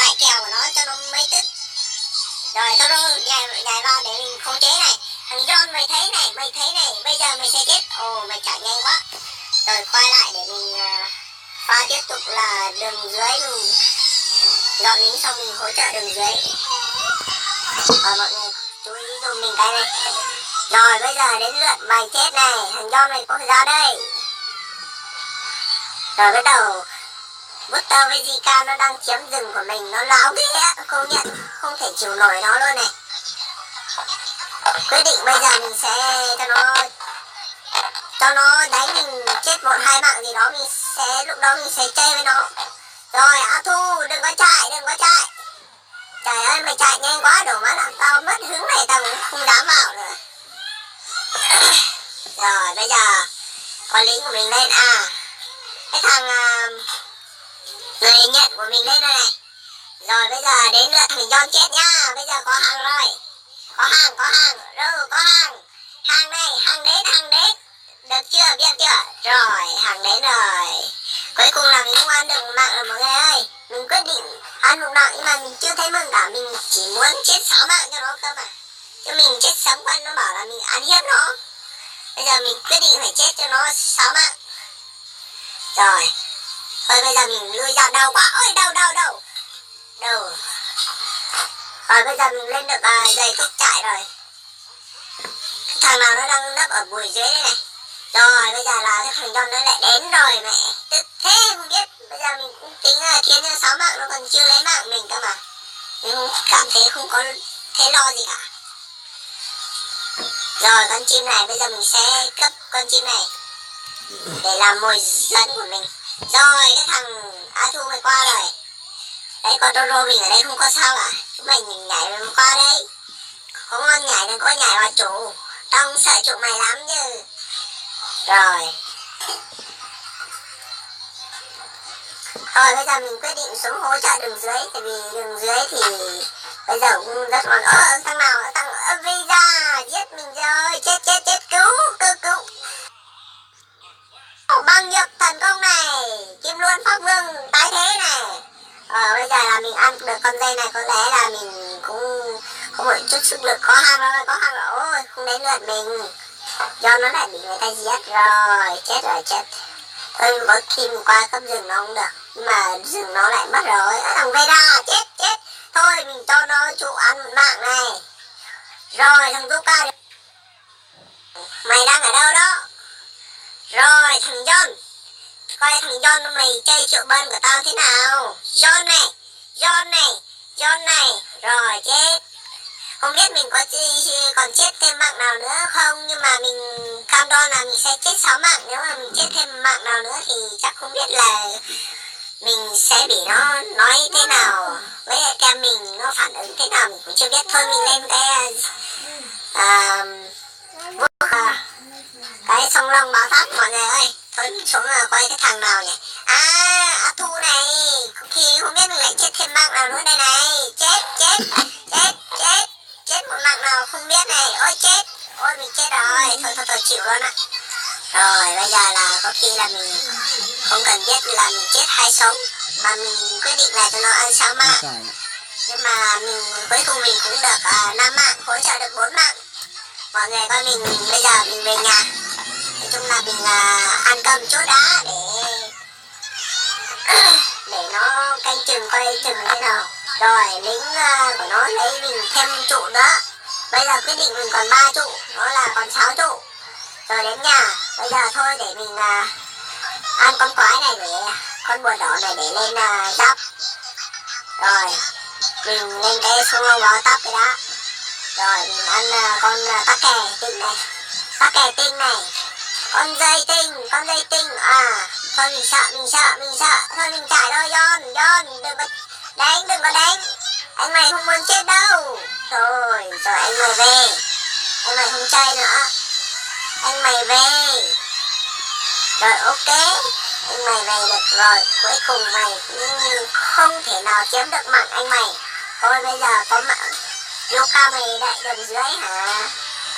đại kèo của nó cho nó mấy tức. Rồi tao nhảy vào để mình khống chế này. Thằng John mày thấy này, bây giờ mày sẽ chết. Ồ, mày chạy nhanh quá. Rồi quay lại để mình pha tiếp tục là đường dưới, mình dọn lính xong mình hỗ trợ đường dưới. Mọi người chú ý dùng mình cái này. Rồi bây giờ đến lượt mày chết này, thằng John mày có ra đây. Rồi bắt đầu Buster với Zika nó đang chiếm rừng của mình, nó láo ghê á, công nhận không thể chịu nổi nó luôn này. Quyết định bây giờ mình sẽ cho nó đánh mình chết 1-2 mạng gì đó, lúc đó mình sẽ chơi với nó. Rồi Á Thu đừng có chạy. Trời ơi mày chạy nhanh quá, đổ má làm tao mất hứng này, tao cũng không dám vào nữa. Rồi bây giờ con lính của mình lên, cái thằng người nhận của mình lên đây này. Rồi bây giờ đến lượt thằng John chết nhá. Bây giờ có hàng rồi, có hàng, hàng đến, được chưa, biết chưa? Rồi hàng đến rồi. Cuối cùng là mình không ăn được mạng rồi mọi người ơi. Mình quyết định ăn một mạng nhưng mà mình chưa thấy mừng cả. Mình chỉ muốn chết 6 mạng cho nó cơ mà, chứ mình chết sống quân nó bảo là mình ăn hiếp nó. Bây giờ mình quyết định phải chết cho nó 6 mạng. Rồi thôi bây giờ mình lui ra, đau quá, ôi đau. Rồi bây giờ mình lên được dây thuốc chạy rồi. Thằng nào nó đang nấp ở bụi dưới đây này. Rồi bây giờ là cái thằng John nó lại đến rồi mẹ. Tức thế không biết. Bây giờ mình cũng tính là khiến cho 6 mạng, nó còn chưa lấy mạng mình cơ mà. Mình cảm thấy không có thấy lo gì cả. Rồi con chim này bây giờ mình sẽ cấp con chim này để làm mồi dẫn của mình. Rồi cái thằng Á Thu mày qua rồi. Đấy con Roro mình ở đây không có sao cả. Chúng mày nhảy mình qua đây. Có ngon nhảy đừng có nhảy vào chủ. Tao sợ chủ mày lắm chứ. Rồi bây giờ mình quyết định xuống hỗ trợ đường dưới. Tại vì đường dưới thì bây giờ cũng rất là thằng nào thằng Visa giết mình rồi. Chết cứu. Băng nhược thần công này, Kim Luân Pháp Vương tái thế này. Bây giờ là mình ăn được con dây này, có lẽ là mình cũng có một chút sức lực. Có hàng rồi, ôi không đến lượt mình, do nó lại bị người ta giết rồi. Chết thôi, có kim qua cấp rừng nó không được, nhưng mà rừng nó lại mất rồi. Thằng Veda chết. Thôi mình cho nó trụ ăn một mạng này. Rồi thằng Zuka, mày đang ở đâu đó? Rồi thằng John, coi thằng John mày chơi triệu bân của tao thế nào. John này. Rồi chết. Không biết mình còn chết thêm mạng nào nữa không, nhưng mà mình cam đoan là mình sẽ chết 6 mạng. Nếu mà mình chết thêm mạng nào nữa thì chắc không biết là mình sẽ bị nó nói thế nào, với kem mình nó phản ứng thế nào mình cũng chưa biết. Thôi mình lên cái song long báo tháp mọi người ơi. Thôi mình xuống coi cái thằng nào nhỉ. Á Thu này, khi không biết mình lại chết thêm mạng nào nữa đây này. Chết một mạng nào không biết này. Ôi mình chết rồi. Thôi chịu luôn ạ. Rồi bây giờ là có khi là mình không cần biết là mình chết hay sống, mà mình quyết định là cho nó ăn 6 mạng. Nhưng mà mình cuối cùng mình cũng được 5 mạng, hỗ trợ được 4 mạng. Mọi người coi mình bây giờ mình về nhà. Nói chung là mình ăn cơm chỗ đã để nó canh chừng coi chừng thế nào. Rồi lính của nó lấy mình thêm trụ nữa. Bây giờ quyết định mình còn 3 trụ, nó là còn 6 trụ. Rồi đến nhà. Bây giờ thôi để mình ăn con quái này, để con bùa đỏ này để lên giáp. Rồi mình lên cái sông long báo tắp cái đó. Rồi mình ăn con tắc kè tinh này, con dây tinh. Thôi mình sợ. Thôi mình chạy thôi. John đừng có đánh. Anh mày không muốn chết đâu. Rồi anh mày về. Anh mày không chơi nữa. Anh mày về. Rồi ok, anh mày về được rồi. Cuối cùng mày cũng không thể nào chiếm được mạng anh mày. Thôi bây giờ có mạng Luca mày đại đường dưới hả?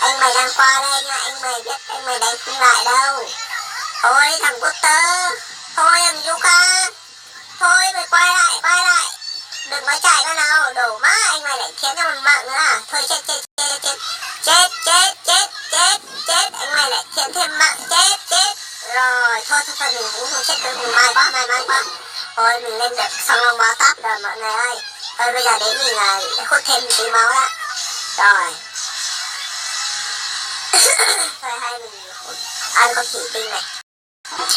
Anh mày đang qua đây nha, anh mày biết anh mày đánh không lại đâu. Thôi thằng Buster, thôi thằng Luca, thôi mày quay lại. Đừng có chạy. sao đồ má anh mày lại khiến cho mình mạng nữa à? Thôi chết chết chết chết chết chết chết chết chết anh mày lại khiến thêm mạng chết chết rồi thôi mình cũng không chết được, mình may quá thôi mình lên được xong long báo táp rồi mọi người ơi. Thôi bây giờ đến mình hút thêm một tí máu đã rồi. Thôi hay mình hút ăn con khỉ tinh này,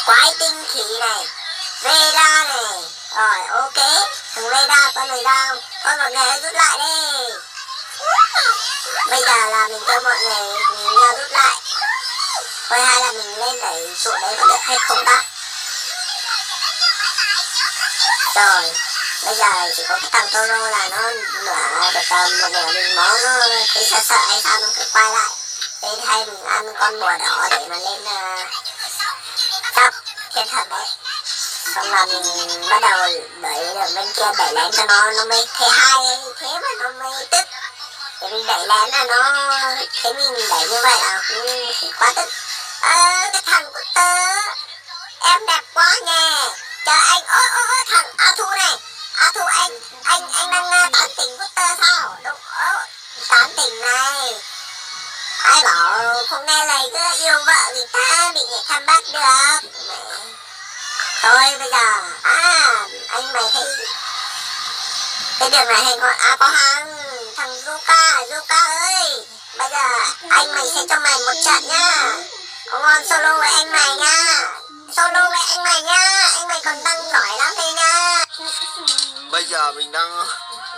quái tinh khỉ này, Veda này rồi ok. Thằng Veda con này đâu thôi mọi người hãy rút lại đi. Bây giờ là mình cho mọi người cùng nhau rút lại. Thôi hay là mình lên đẩy trụ đấy có được hay không ta? Rồi bây giờ chỉ có cái thằng Toro là nó nửa được một nửa mình máu, nó thấy sợ hay sao nó cứ quay lại. Thế hay mình ăn con bùa đỏ để mà lên cấp thiên thần đấy. Xong là mình bắt đầu đẩy được bên kia, đẩy lén cho nó mới thấy hay, thế mà nó mới tức. Để mình đẩy lén là nó thấy mình đẩy như vậy là cũng quá tức. Cái thằng của tớ em đẹp quá nha, chờ anh. Thằng A Thu này, A Thu anh đang tán tỉnh của tớ sao? Đúng tán tỉnh này, ai bảo không nghe lời cứ yêu vợ người ta bị người tham bắt được. Thôi bây giờ anh mày thấy cái đường này hay có có thằng Zuka ơi, bây giờ anh mày sẽ cho mày một trận nhá, có ngon solo với anh mày nha, anh mày còn tăng giỏi lắm đây nha. Bây giờ mình đang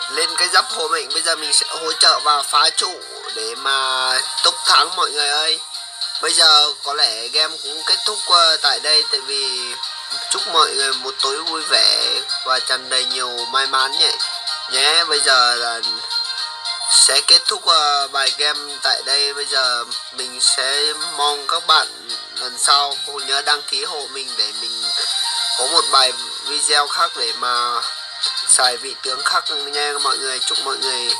lên cái giáp hộ mệnh, bây giờ mình sẽ hỗ trợ và phá trụ để mà tốc thắng mọi người ơi. Bây giờ có lẽ game cũng kết thúc tại đây, tại vì chúc mọi người một tối vui vẻ và tràn đầy nhiều may mắn nhé. Bây giờ là sẽ kết thúc bài game tại đây. Bây giờ mình sẽ mong các bạn lần sau cũng nhớ đăng ký hộ mình để mình có một bài video khác để mà xài vị tướng khác nha mọi người. Chúc mọi người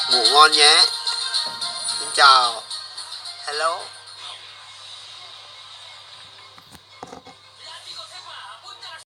ngủ ngon nhé. Xin chào. Hello.